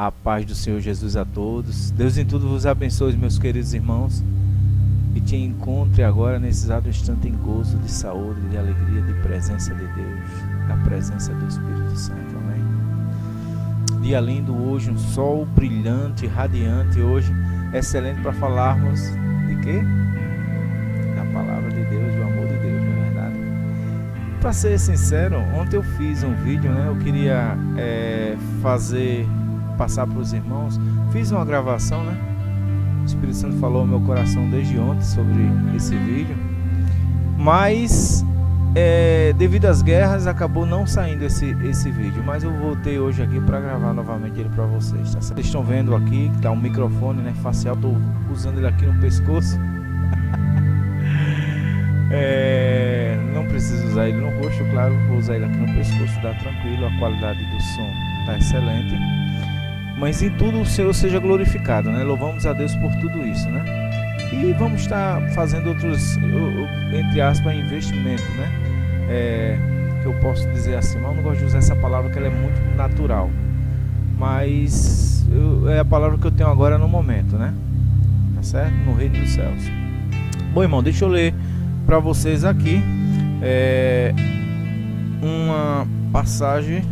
A paz do Senhor Jesus a todos. Deus em tudo vos abençoe, meus queridos irmãos, e te encontre agora nesse exato instante em gozo de saúde, de alegria, de presença de Deus, da presença do Espírito Santo, amém? Dia lindo hoje, um sol brilhante, radiante hoje, excelente para falarmos de quê? Da palavra de Deus, do amor de Deus, não é verdade? Para ser sincero, ontem eu fiz um vídeo, né? Eu queria passar para os irmãos, fiz uma gravação, né? O Espírito Santo falou ao meu coração desde ontem sobre esse vídeo, mas devido às guerras acabou não saindo esse vídeo, mas eu voltei hoje aqui para gravar novamente ele para vocês, tá certo? Vocês estão vendo aqui que tá um microfone, né, facial, tô usando ele aqui no pescoço. Não preciso usar ele no rosto, claro, vou usar ele aqui no pescoço, dá tranquilo, a qualidade do som tá excelente. Mas em tudo o Senhor seja glorificado, né? Louvamos a Deus por tudo isso, né? E vamos estar fazendo outros, entre aspas, investimentos, né? Que eu posso dizer assim, mas eu não gosto de usar essa palavra, que ela é muito natural. Mas é a palavra que eu tenho agora no momento, né? Tá certo? No reino dos céus. Bom, irmão, deixa eu ler para vocês aqui uma passagem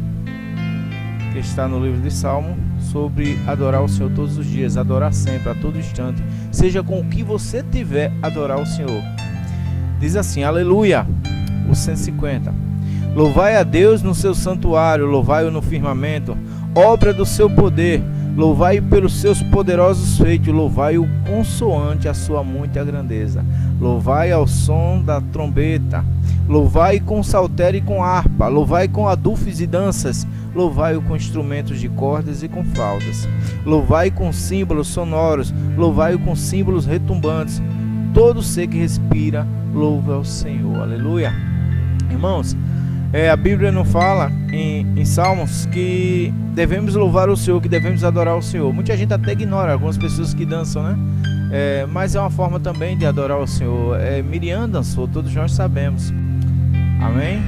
que está no livro de Salmo, sobre adorar o Senhor todos os dias, adorar sempre, a todo instante, seja com o que você tiver, adorar o Senhor. Diz assim, aleluia, o 150. Louvai a Deus no seu santuário, louvai-o no firmamento, obra do seu poder, louvai-o pelos seus poderosos feitos, louvai-o consoante a sua muita grandeza, louvai ao som da trombeta, louvai com saltério e com harpa, louvai com adufes e danças, louvai-o com instrumentos de cordas e com flautas, louvai com símbolos sonoros, louvai-o com símbolos retumbantes, todo ser que respira, louva ao Senhor, aleluia. Irmãos, a Bíblia não fala em Salmos que devemos louvar o Senhor, que devemos adorar o Senhor. Muita gente até ignora, algumas pessoas que dançam, né? Mas é uma forma também de adorar o Senhor. Miriam dançou, todos nós sabemos, amém?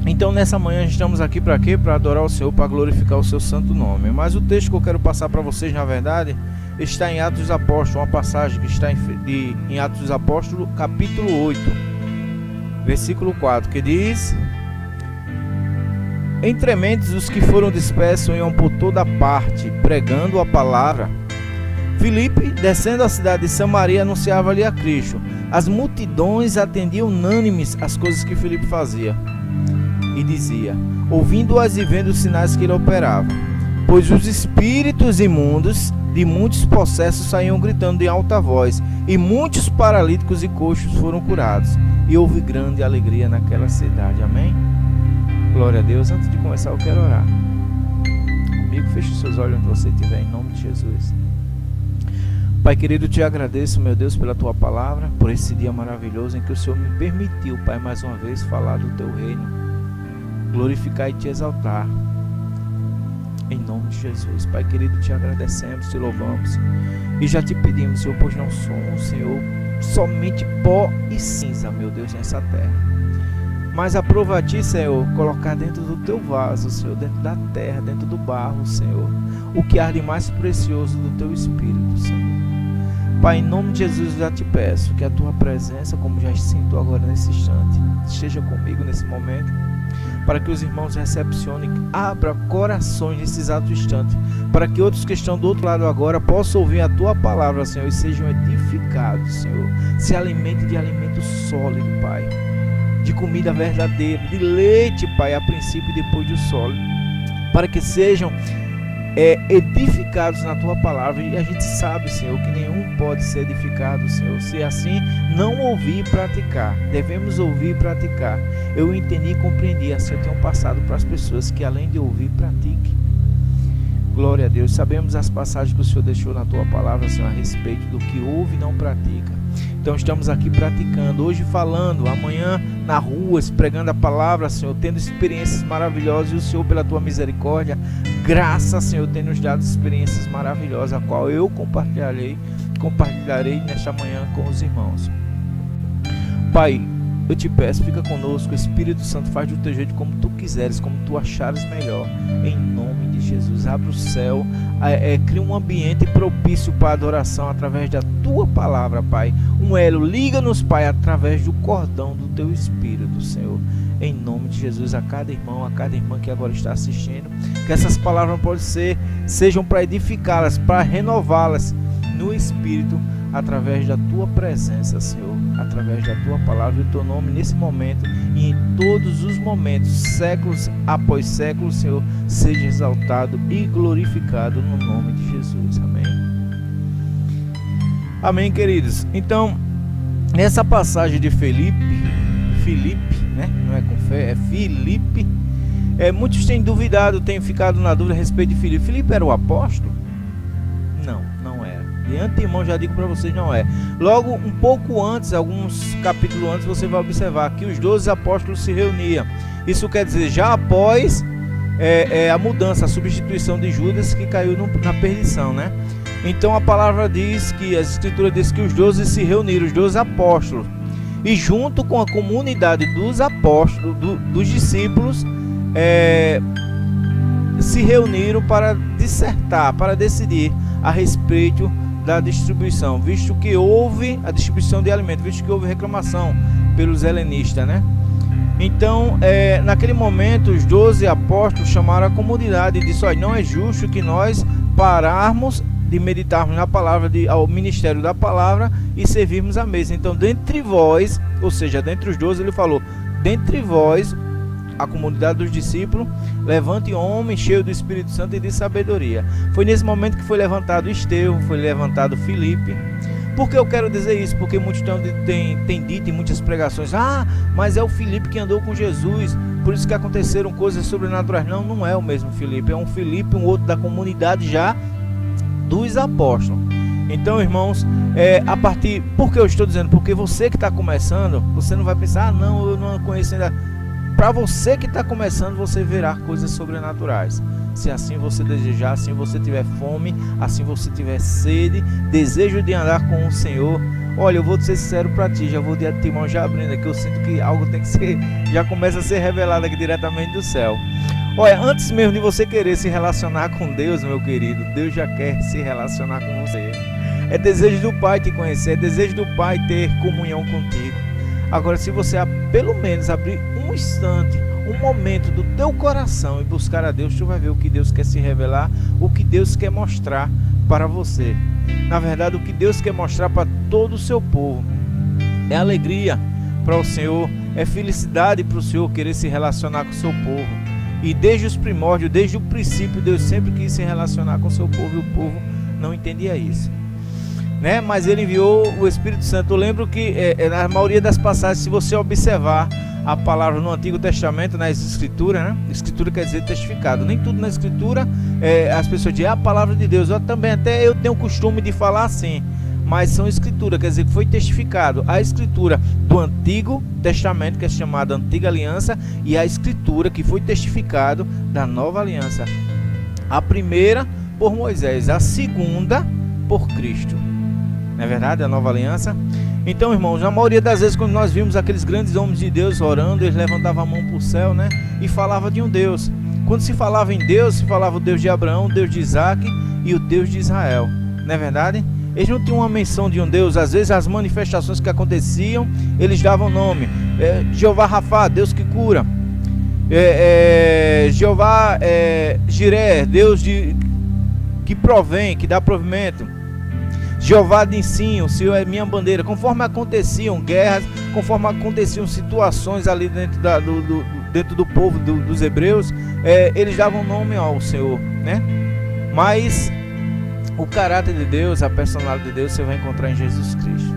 Então nessa manhã estamos aqui para quê? Para adorar o Senhor, para glorificar o seu santo nome. Mas o texto que eu quero passar para vocês, na verdade, está em Atos dos Apóstolos, uma passagem que está em Atos dos Apóstolos, capítulo 8, versículo 4, que diz: Entre mentes os que foram dispersos iam por toda parte, pregando a palavra. Filipe, descendo a cidade de Samaria, anunciava-lhe a Cristo. As multidões atendiam unânimes as coisas que Filipe fazia. E dizia, ouvindo-as e vendo os sinais que ele operava, pois os espíritos imundos de muitos possessos saíam gritando em alta voz, e muitos paralíticos e coxos foram curados, e houve grande alegria naquela cidade, amém? Glória a Deus. Antes de começar eu quero orar comigo, feche os seus olhos onde você estiver, em nome de Jesus. Pai querido, te agradeço, meu Deus, pela tua palavra, por esse dia maravilhoso em que o Senhor me permitiu, Pai, mais uma vez falar do teu reino, glorificar e te exaltar, em nome de Jesus. Pai querido, te agradecemos, te louvamos e já te pedimos, Senhor, pois não somos, Senhor, somente pó e cinza, meu Deus, nessa terra, mas aprova a ti, Senhor, colocar dentro do teu vaso, Senhor, dentro da terra, dentro do barro, Senhor, o que há de mais precioso do teu Espírito, Senhor. Pai, em nome de Jesus, eu já te peço que a tua presença, como já sinto agora nesse instante, esteja comigo nesse momento, para que os irmãos recepcionem, abra corações nesse exato instante, para que outros que estão do outro lado agora possam ouvir a tua palavra, Senhor, e sejam edificados, Senhor, se alimentem de alimento sólido, Pai, de comida verdadeira, de leite, Pai, a princípio e depois do sólido, para que sejam edificados na tua palavra. E a gente sabe, Senhor, que nenhum pode ser edificado, Senhor, se assim não ouvir e praticar. Devemos ouvir e praticar. Eu entendi e compreendi, assim eu tenho passado para as pessoas, que além de ouvir, pratique. Glória a Deus. Sabemos as passagens que o Senhor deixou na tua palavra, Senhor, a respeito do que ouve e não pratica. Então estamos aqui praticando, hoje falando, amanhã na rua, pregando a palavra, Senhor, tendo experiências maravilhosas, e o Senhor, pela tua misericórdia, graça, Senhor, tem nos dado experiências maravilhosas, a qual eu compartilharei nesta manhã com os irmãos. Pai, eu te peço, fica conosco, Espírito Santo, faz do teu jeito como tu quiseres, como tu achares melhor, em nome de Jesus. Abre o céu, cria um ambiente propício para a adoração através da tua palavra, Pai. Um elo, liga-nos, Pai, através do cordão do teu Espírito, Senhor. Em nome de Jesus, a cada irmão, a cada irmã que agora está assistindo, que essas palavras sejam para edificá-las, para renová-las no Espírito, através da tua presença, Senhor, através da tua palavra e do teu nome nesse momento e em todos os momentos, séculos após séculos, Senhor, seja exaltado e glorificado no nome de Jesus. Amém. Amém, queridos. Então, nessa passagem de Filipe, né? Não é com fé, é Filipe. Muitos têm duvidado, têm ficado na dúvida a respeito de Filipe. Filipe era o apóstolo? Não era. De antemão já digo para vocês, não é. Logo, um pouco antes, alguns capítulos antes, você vai observar que os 12 apóstolos se reuniam. Isso quer dizer, já após a mudança, a substituição de Judas, que caiu na perdição, né? Então a palavra diz que, as escrituras diz que os 12 se reuniram, os 12 apóstolos. E junto com a comunidade dos apóstolos, dos discípulos, se reuniram para dissertar, para decidir a respeito da distribuição, visto que houve a distribuição de alimentos, visto que houve reclamação pelos helenistas, né? Então, naquele momento, os 12 apóstolos chamaram a comunidade e disseram: não é justo que nós pararmos de meditarmos na palavra, ao ministério da palavra e servirmos a mesa. Então, dentre vós, ou seja, dentre os 12, ele falou: dentre vós, a comunidade dos discípulos, levante homem cheio do Espírito Santo e de sabedoria. Foi nesse momento que foi levantado Estevão, foi levantado Filipe. Por que eu quero dizer isso? Porque muitos têm dito em muitas pregações: mas é o Filipe que andou com Jesus, por isso que aconteceram coisas sobrenaturais. Não é o mesmo Filipe, é um Filipe, um outro da comunidade já dos apóstolos. Então, irmãos, por que eu estou dizendo? Porque você que está começando, você não vai pensar: não, eu não conheço ainda. Para você que está começando, você verá coisas sobrenaturais. Se assim você desejar, assim você tiver fome, assim você tiver sede, desejo de andar com o Senhor. Olha, eu vou ser sincero para ti, já vou de antemão já abrindo aqui, eu sinto que algo tem que ser, já começa a ser revelado aqui diretamente do céu. Olha, antes mesmo de você querer se relacionar com Deus, meu querido, Deus já quer se relacionar com você. É desejo do Pai te conhecer, é desejo do Pai ter comunhão contigo. Agora, se você pelo menos abrir um instante, um momento do teu coração e buscar a Deus, tu vai ver o que Deus quer se revelar, o que Deus quer mostrar para você. Na verdade, o que Deus quer mostrar para todo o seu povo é alegria para o Senhor, é felicidade para o Senhor querer se relacionar com o seu povo. E desde os primórdios, desde o princípio, Deus sempre quis se relacionar com o seu povo e o povo não entendia isso, né? Mas ele enviou o Espírito Santo. Eu lembro que na maioria das passagens, se você observar a palavra no Antigo Testamento, nas Escrituras, né? Escritura quer dizer testificado. Nem tudo na Escritura as pessoas dizem a palavra de Deus. Até eu tenho o costume de falar assim, mas são Escritura, quer dizer que foi testificado. A Escritura do Antigo Testamento, que é chamada Antiga Aliança, e a Escritura que foi testificado da Nova Aliança. A primeira por Moisés, a segunda por Cristo. Não é verdade? A Nova Aliança. Então, irmãos, na maioria das vezes, quando nós vimos aqueles grandes homens de Deus orando, eles levantavam a mão para o céu, né? E falavam de um Deus. Quando se falava em Deus, se falava o Deus de Abraão, o Deus de Isaac e o Deus de Israel. Não é verdade? Eles não tinham uma menção de um Deus. Às vezes as manifestações que aconteciam, eles davam nome. Jeová Rafá, Deus que cura. Jeová Jiré, Deus que provém, que dá provimento. Jeová de ensino, o Senhor é minha bandeira. Conforme aconteciam guerras, conforme aconteciam situações ali dentro do povo dos hebreus, eles davam nome ao Senhor, né? Mas o caráter de Deus, a personalidade de Deus, você vai encontrar em Jesus Cristo.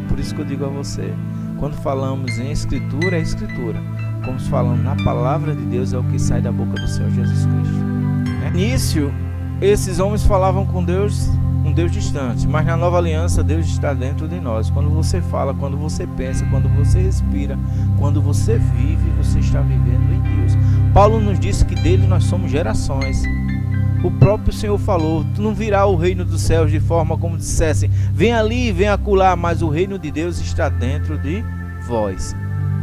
Por isso que eu digo a você, quando falamos em Escritura, é Escritura. Quando falamos na palavra de Deus, é o que sai da boca do Senhor Jesus Cristo. No início, esses homens falavam com Deus, um Deus distante, mas na Nova Aliança Deus está dentro de nós. Quando você fala, quando você pensa, quando você respira, quando você vive, você está vivendo em Deus. Paulo nos disse que dele nós somos gerações. O próprio Senhor falou: tu não virá o reino dos céus de forma como dissessem, vem ali, vem acolá, mas o reino de Deus está dentro de vós.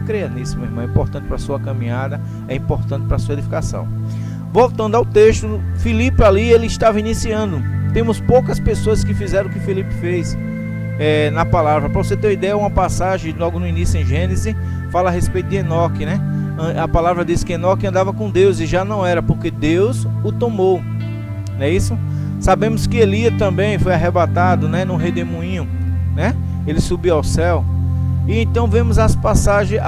Creia nisso, meu irmão. É importante para a sua caminhada, é importante para a sua edificação. Voltando ao texto, Filipe ali, ele estava iniciando. Temos poucas pessoas que fizeram o que Filipe fez na palavra. Para você ter uma ideia, uma passagem logo no início em Gênesis fala a respeito de Enoque, né? A palavra diz que Enoque andava com Deus e já não era, porque Deus o tomou. Não é isso? Sabemos que Elias também foi arrebatado, né, no redemoinho, né? Ele subiu ao céu. E então vemos a passagem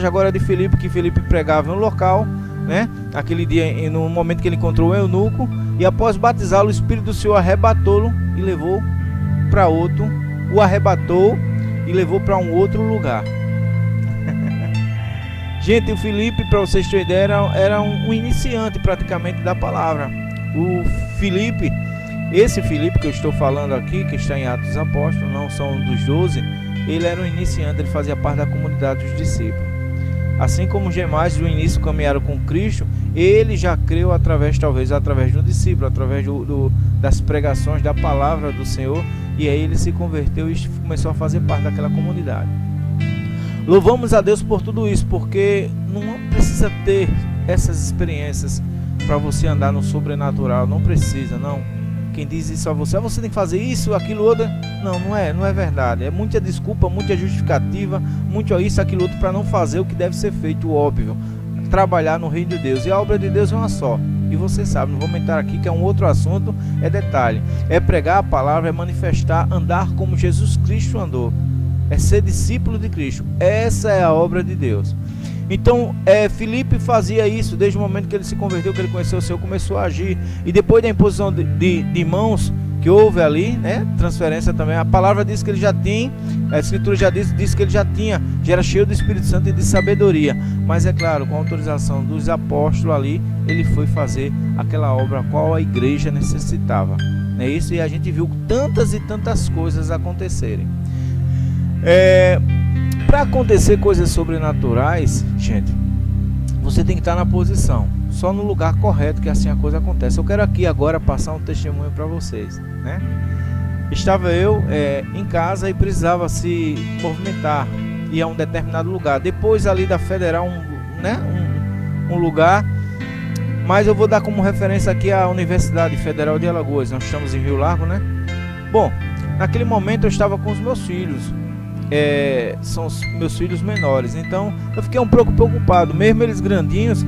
agora de Filipe, que Filipe pregava em um local, né? Aquele dia, no momento que ele encontrou o eunuco, e após batizá-lo, o Espírito do Senhor arrebatou-lo e levou para outro, o arrebatou e levou para um outro lugar. Gente, o Filipe, para vocês terem ideia, era um iniciante praticamente da palavra. O Filipe, esse Filipe que eu estou falando aqui, que está em Atos dos Apóstolos, não são dos 12, ele era um iniciante, ele fazia parte da comunidade dos discípulos. Assim como os demais do início caminharam com Cristo, ele já creu talvez através de um discípulo, através das pregações da palavra do Senhor, e aí ele se converteu e começou a fazer parte daquela comunidade. Louvamos a Deus por tudo isso, porque não precisa ter essas experiências para você andar no sobrenatural, não precisa, não. Quem diz isso a você, você tem que fazer isso, aquilo, outro, não é verdade. É muita desculpa, muita justificativa, muito isso, aquilo, outro, para não fazer o que deve ser feito, o óbvio, trabalhar no reino de Deus. E a obra de Deus é uma só, e você sabe, não vou aumentar aqui, que é um outro assunto, é detalhe, é pregar a palavra, é manifestar, andar como Jesus Cristo andou, é ser discípulo de Cristo. Essa é a obra de Deus. Então, Filipe fazia isso desde o momento que ele se converteu, que ele conheceu o Senhor, começou a agir. E depois da imposição de mãos que houve ali, né, transferência também, a palavra diz que ele já tinha, a Escritura já diz que ele já era cheio do Espírito Santo e de sabedoria. Mas é claro, com a autorização dos apóstolos ali, ele foi fazer aquela obra a qual a igreja necessitava. Não é isso? E a gente viu tantas e tantas coisas acontecerem. Para acontecer coisas sobrenaturais, gente, você tem que estar na posição, só no lugar correto, que assim a coisa acontece. Eu quero aqui agora passar um testemunho para vocês, né? Estava eu em casa e precisava se movimentar, ir a um determinado lugar, depois ali da Federal, um lugar, mas eu vou dar como referência aqui a Universidade Federal de Alagoas. Nós estamos em Rio Largo, né? Bom, naquele momento eu estava com os meus filhos. São os meus filhos menores, então eu fiquei um pouco preocupado, mesmo eles grandinhos.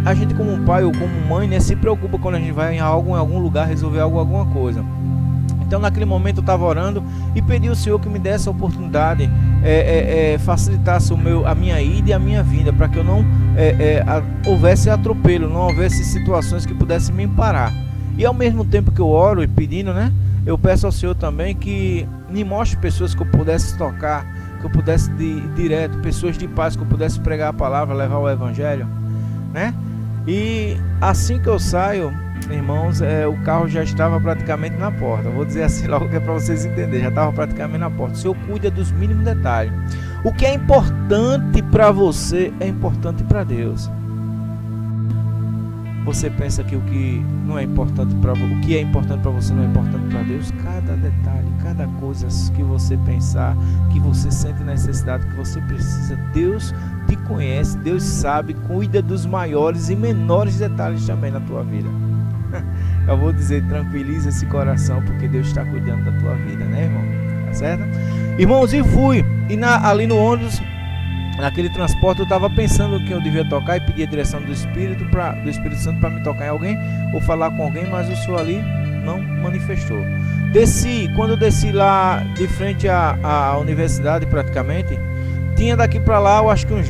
A gente como pai ou como mãe, né, se preocupa quando a gente vai em algum lugar resolver alguma coisa. Então naquele momento eu estava orando e pedi ao Senhor que me desse a oportunidade, facilitasse a minha ida e a minha vinda, para que eu não houvesse atropelo, não houvesse situações que pudessem me parar. E ao mesmo tempo que eu oro e pedindo, né, eu peço ao Senhor também que me mostre pessoas que eu pudesse tocar, que eu pudesse ir direto, pessoas de paz, que eu pudesse pregar a palavra, levar o evangelho, né? E assim que eu saio, irmãos, o carro já estava praticamente na porta. Eu vou dizer assim logo que é para vocês entenderem, já estava praticamente na porta. O Senhor cuida dos mínimos detalhes. O que é importante para você é importante para Deus. Você pensa que o que não é importante para o que é importante para você não é importante para Deus? Cada detalhe, cada coisa que você pensar, que você sente necessidade, que você precisa, Deus te conhece, Deus sabe, cuida dos maiores e menores detalhes também na tua vida. Eu vou dizer, tranquiliza esse coração, porque Deus está cuidando da tua vida, né, irmão? Tá certo? Irmãos, e fui, ali no ônibus, naquele transporte, eu estava pensando que eu devia tocar e pedir a direção do Espírito Santo para me tocar em alguém ou falar com alguém, mas o Senhor ali não manifestou. Quando eu desci lá de frente à universidade, praticamente, tinha daqui para lá, eu acho que uns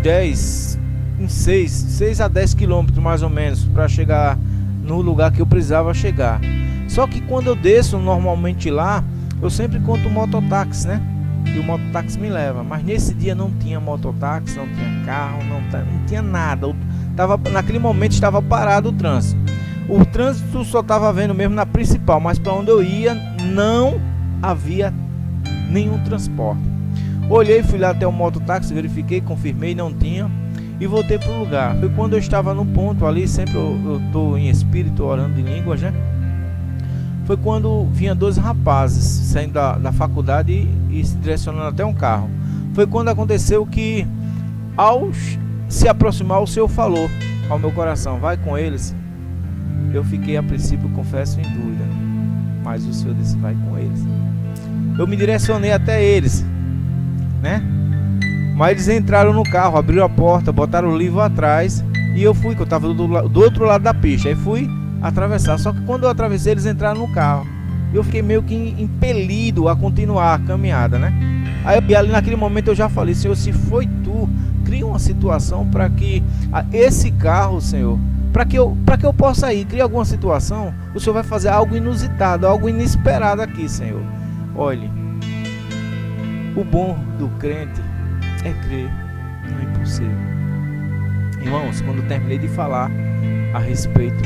6 a 10 quilômetros mais ou menos, para chegar no lugar que eu precisava chegar. Só que quando eu desço normalmente lá, eu sempre encontro mototáxi, né? E o mototáxi me leva, mas nesse dia não tinha mototáxi, não tinha carro, não tinha nada. Naquele momento estava parado o trânsito. O trânsito só estava vendo mesmo na principal, mas para onde eu ia não havia nenhum transporte. Olhei, fui lá até o mototáxi, verifiquei, confirmei, não tinha, e voltei para o lugar. Foi quando eu estava no ponto ali, sempre eu estou em espírito orando em línguas, né? Foi quando vinha 2 rapazes saindo da faculdade e se direcionando até um carro. Foi quando aconteceu que Ao se aproximar, o Senhor falou ao meu coração: vai com eles. Eu fiquei a princípio, confesso, em dúvida, mas o Senhor disse: vai com eles. Eu me direcionei até eles, né? Mas eles entraram no carro, abriram a porta, botaram o livro atrás, e eu fui, que eu estava do outro lado da pista. Aí fui atravessar, só que quando eu atravessei, eles entraram no carro. Eu fiquei meio que impelido a continuar a caminhada, né? Aí ali naquele momento eu já falei: Senhor, se foi tu, cria uma situação para que esse carro, Senhor, para que eu possa ir, cria alguma situação. O Senhor vai fazer algo inusitado, algo inesperado aqui, Senhor. Olhe, o bom do crente é crer no impossível. Irmãos, quando eu terminei de falar a respeito,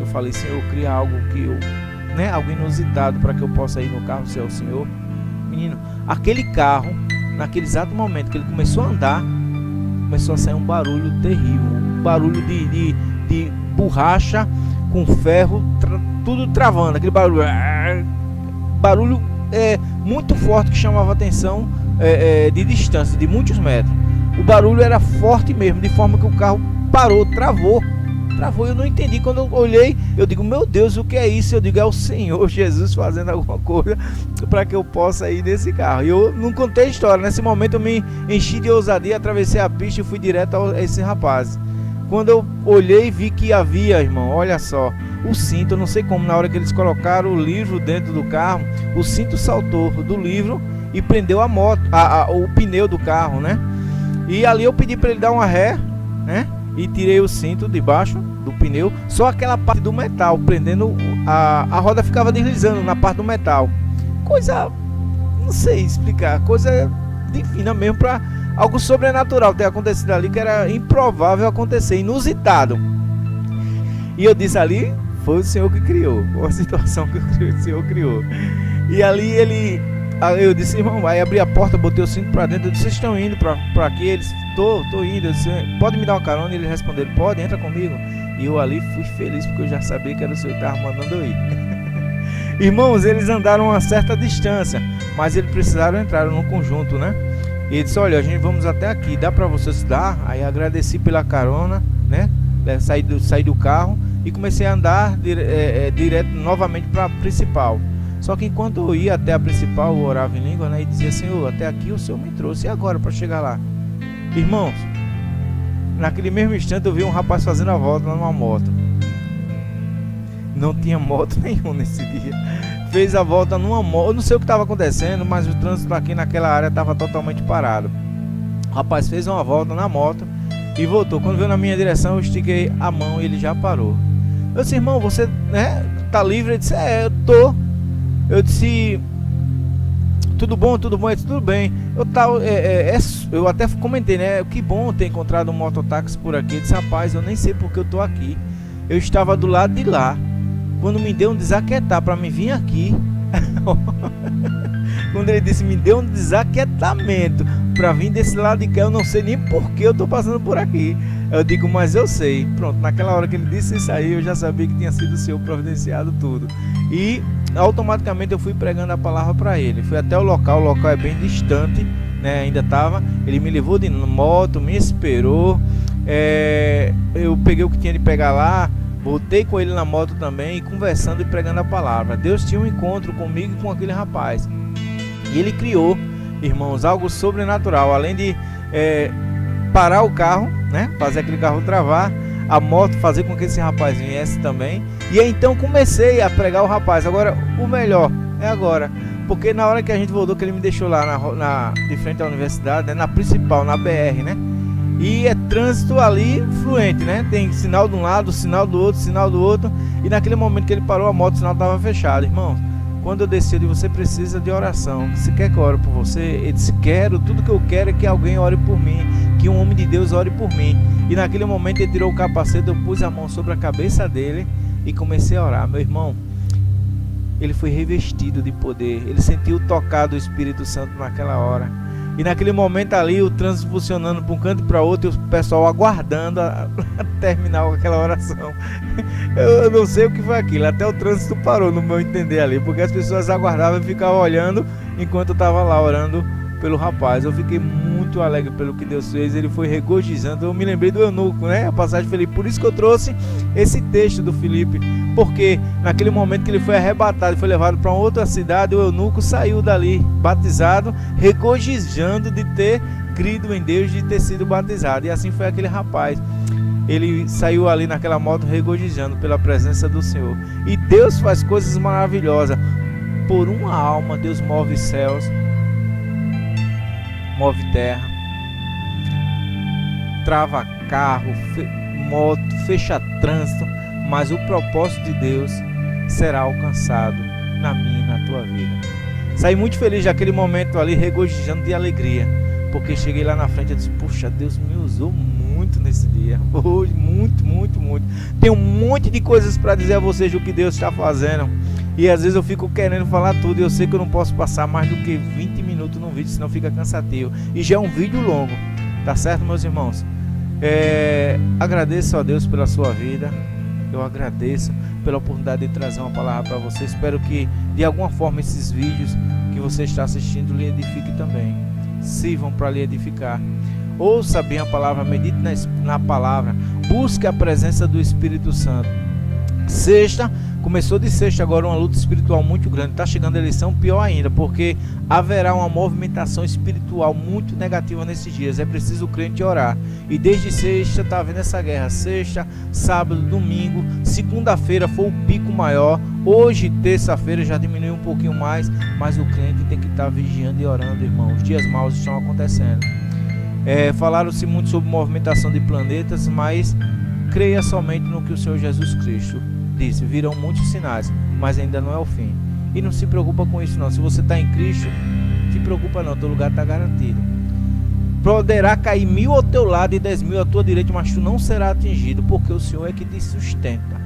eu falei: Senhor, cria algo que eu, né, algo inusitado para que eu possa ir no carro, se é o Senhor. Menino, aquele carro, naquele exato momento que ele começou a andar, começou a sair um barulho terrível, um barulho de borracha com ferro, tudo travando, aquele barulho muito forte, que chamava atenção de distância, de muitos metros. O barulho era forte mesmo, de forma que o carro parou, travou. Eu não entendi. Quando eu olhei, eu digo: meu Deus, o que é isso? Eu digo: é o Senhor Jesus fazendo alguma coisa para que eu possa ir nesse carro. E eu não contei a história. Nesse momento eu me enchi de ousadia, atravessei a pista e fui direto a esse rapaz. Quando eu olhei, vi que havia, irmão, olha só, o cinto. Eu não sei como, na hora que eles colocaram o livro dentro do carro, o cinto saltou do livro e prendeu a moto, o pneu do carro, né? E ali eu pedi para ele dar uma ré, né? E tirei o cinto de baixo do pneu, só aquela parte do metal prendendo, a roda ficava deslizando na parte do metal. Coisa, não sei explicar, coisa divina mesmo, para algo sobrenatural ter acontecido ali, que era improvável acontecer, inusitado. E eu disse ali: foi o Senhor que criou, foi a situação que o Senhor criou. E ali eu disse: irmão, aí abri a porta, botei o cinto para dentro. Eu disse: vocês estão indo para aqui? Eles: tô indo. Eu disse: pode me dar uma carona? E eles responderam: pode, entra comigo. E eu ali fui feliz, porque eu já sabia que era o Senhor que estava mandando eu ir. Irmãos, eles andaram uma certa distância, mas eles precisaram entrar no conjunto, né? E ele disse: olha, a gente vamos até aqui, dá para vocês dar? Aí agradeci pela carona, né? Saí do carro e comecei a andar direto novamente para a principal. Só que enquanto eu ia até a principal, eu orava em língua, né? E dizia: Senhor, até aqui o Senhor me trouxe, e agora para chegar lá? Irmãos, naquele mesmo instante eu vi um rapaz fazendo a volta numa moto. Não tinha moto nenhuma nesse dia. Fez a volta numa moto. Eu não sei o que estava acontecendo, mas o trânsito aqui naquela área estava totalmente parado. O rapaz fez uma volta na moto e voltou. Quando veio na minha direção, eu estiquei a mão e ele já parou. Eu disse: irmão, você, né, tá livre? Ele disse: eu tô. Eu disse: tudo bom? Ele disse: tudo bem. Eu até comentei, né? Que bom ter encontrado um mototáxi por aqui. Ele disse: rapaz, eu nem sei porque eu tô aqui. Eu estava do lado de lá, quando me deu um desaquietar para me vir aqui. Quando ele disse: me deu um desaquietamento para vir desse lado de cá, eu não sei nem por que eu tô passando por aqui. Eu digo: mas eu sei. Pronto, naquela hora que ele disse isso aí, eu já sabia que tinha sido o Senhor providenciado tudo. E automaticamente eu fui pregando a palavra para ele. Fui até o local é bem distante, né? Ainda estava. Ele me levou de moto, me esperou. Eu peguei o que tinha de pegar lá, voltei com ele na moto também, conversando e pregando a palavra. Deus tinha um encontro comigo e com aquele rapaz. E ele criou, irmãos, algo sobrenatural. Além de parar o carro, né? Fazer aquele carro travar, a moto fazer com que esse rapaz viesse também. E aí, então comecei a pregar o rapaz. Agora, o melhor é agora, porque na hora que a gente voltou, que ele me deixou lá de frente à universidade, né? Na principal, na BR, né? E é trânsito ali fluente, né? Tem sinal de um lado, sinal do outro, sinal do outro. E naquele momento que ele parou a moto, o sinal estava fechado. Irmãos, quando eu desci, você precisa de oração. Você quer que eu ore por você? Ele disse: quero. Tudo que eu quero é que alguém ore por mim, que um homem de Deus ore por mim. E naquele momento ele tirou o capacete, eu pus a mão sobre a cabeça dele e comecei a orar. Meu irmão, ele foi revestido de poder. Ele sentiu o tocar do Espírito Santo naquela hora. E naquele momento ali, o trânsito funcionando para um canto e para outro, e o pessoal aguardando a terminar aquela oração. Eu não sei o que foi aquilo, até o trânsito parou, no meu entender ali, porque as pessoas aguardavam e ficavam olhando enquanto eu estava lá orando pelo rapaz. Eu fiquei muito alegre pelo que Deus fez. Ele foi regozijando. Eu me lembrei do eunuco, né? A passagem de Filipe. Por isso que eu trouxe esse texto do Filipe, porque naquele momento que ele foi arrebatado e foi levado para outra cidade, o eunuco saiu dali batizado, regozijando de ter crido em Deus, de ter sido batizado. E assim foi aquele rapaz. Ele saiu ali naquela moto regozijando pela presença do Senhor. E Deus faz coisas maravilhosas. Por uma alma Deus move céus, move terra, trava carro, moto, fecha trânsito, mas o propósito de Deus será alcançado na minha e na tua vida. Saí muito feliz daquele momento ali, regozijando de alegria, porque cheguei lá na frente e disse: puxa, Deus me usou muito nesse dia, hoje, muito. Tem um monte de coisas para dizer a vocês do que Deus está fazendo, e às vezes eu fico querendo falar tudo, e eu sei que eu não posso passar mais do que 20 minutos no vídeo, senão fica cansativo, e já é um vídeo longo, tá certo, meus irmãos? Agradeço a Deus pela sua vida, eu agradeço pela oportunidade de trazer uma palavra para você. Espero que de alguma forma esses vídeos que você está assistindo lhe edifiquem também, sirvam para lhe edificar. Ouça bem a palavra, medite na palavra, busque a presença do Espírito Santo. Começou de sexta agora uma luta espiritual muito grande. Está chegando a eleição, pior ainda, porque haverá uma movimentação espiritual muito negativa nesses dias. É preciso o crente orar. E desde sexta está havendo essa guerra. Sexta, sábado, domingo, segunda-feira foi o pico maior. Hoje, terça-feira, já diminuiu um pouquinho mais, mas o crente tem que estar vigiando e orando, irmão. Os dias maus estão acontecendo. Falaram-se muito sobre movimentação de planetas, mas creia somente no que o Senhor Jesus Cristo disse. Virão muitos sinais, mas ainda não é o fim. E não se preocupa com isso não. Se você está em Cristo, não se preocupa não, teu lugar está garantido. Poderá cair 1000 ao teu lado e 10.000 à tua direita, mas tu não será atingido, porque o Senhor é que te sustenta.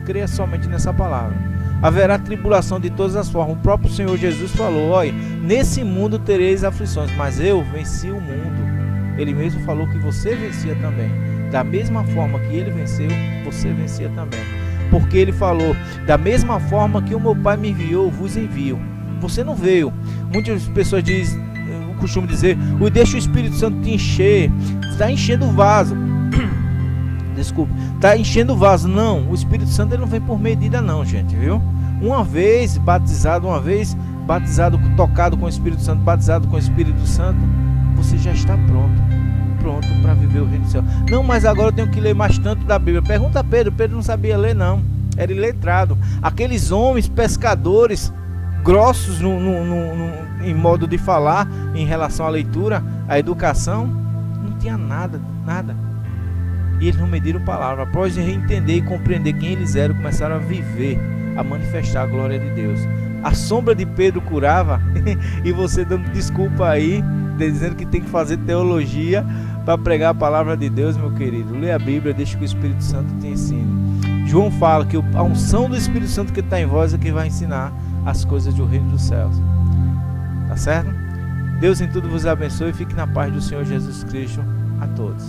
Creia somente nessa palavra. Haverá tribulação de todas as formas. O próprio Senhor Jesus falou: olha, nesse mundo tereis aflições, mas eu venci o mundo. Ele mesmo falou que você vencia também. Da mesma forma que ele venceu, você vencia também. Porque ele falou: da mesma forma que o meu Pai me enviou, eu vos envio. Você não veio. Muitas pessoas costumam dizer: deixa o Espírito Santo te encher. Está enchendo o vaso. Desculpa, está enchendo o vaso. Não, o Espírito Santo ele não vem por medida não, gente, viu? Uma vez batizado, tocado com o Espírito Santo, batizado com o Espírito Santo, você já está pronto para viver o reino do céu. Não, mas agora eu tenho que ler mais tanto da Bíblia. Pergunta a Pedro. Pedro não sabia ler não, era iletrado. Aqueles homens pescadores grossos em modo de falar em relação à leitura, à educação, não tinha nada. E eles não mediram palavra. Após entender e compreender quem eles eram, começaram a viver, a manifestar a glória de Deus. A sombra de Pedro curava e você dando desculpa aí, dizendo que tem que fazer teologia para pregar a palavra de Deus, meu querido. Lê a Bíblia, deixa que o Espírito Santo te ensine. João fala que a unção do Espírito Santo que está em vós é que vai ensinar as coisas do reino dos céus. Tá certo? Deus em tudo vos abençoe e fique na paz do Senhor Jesus Cristo a todos.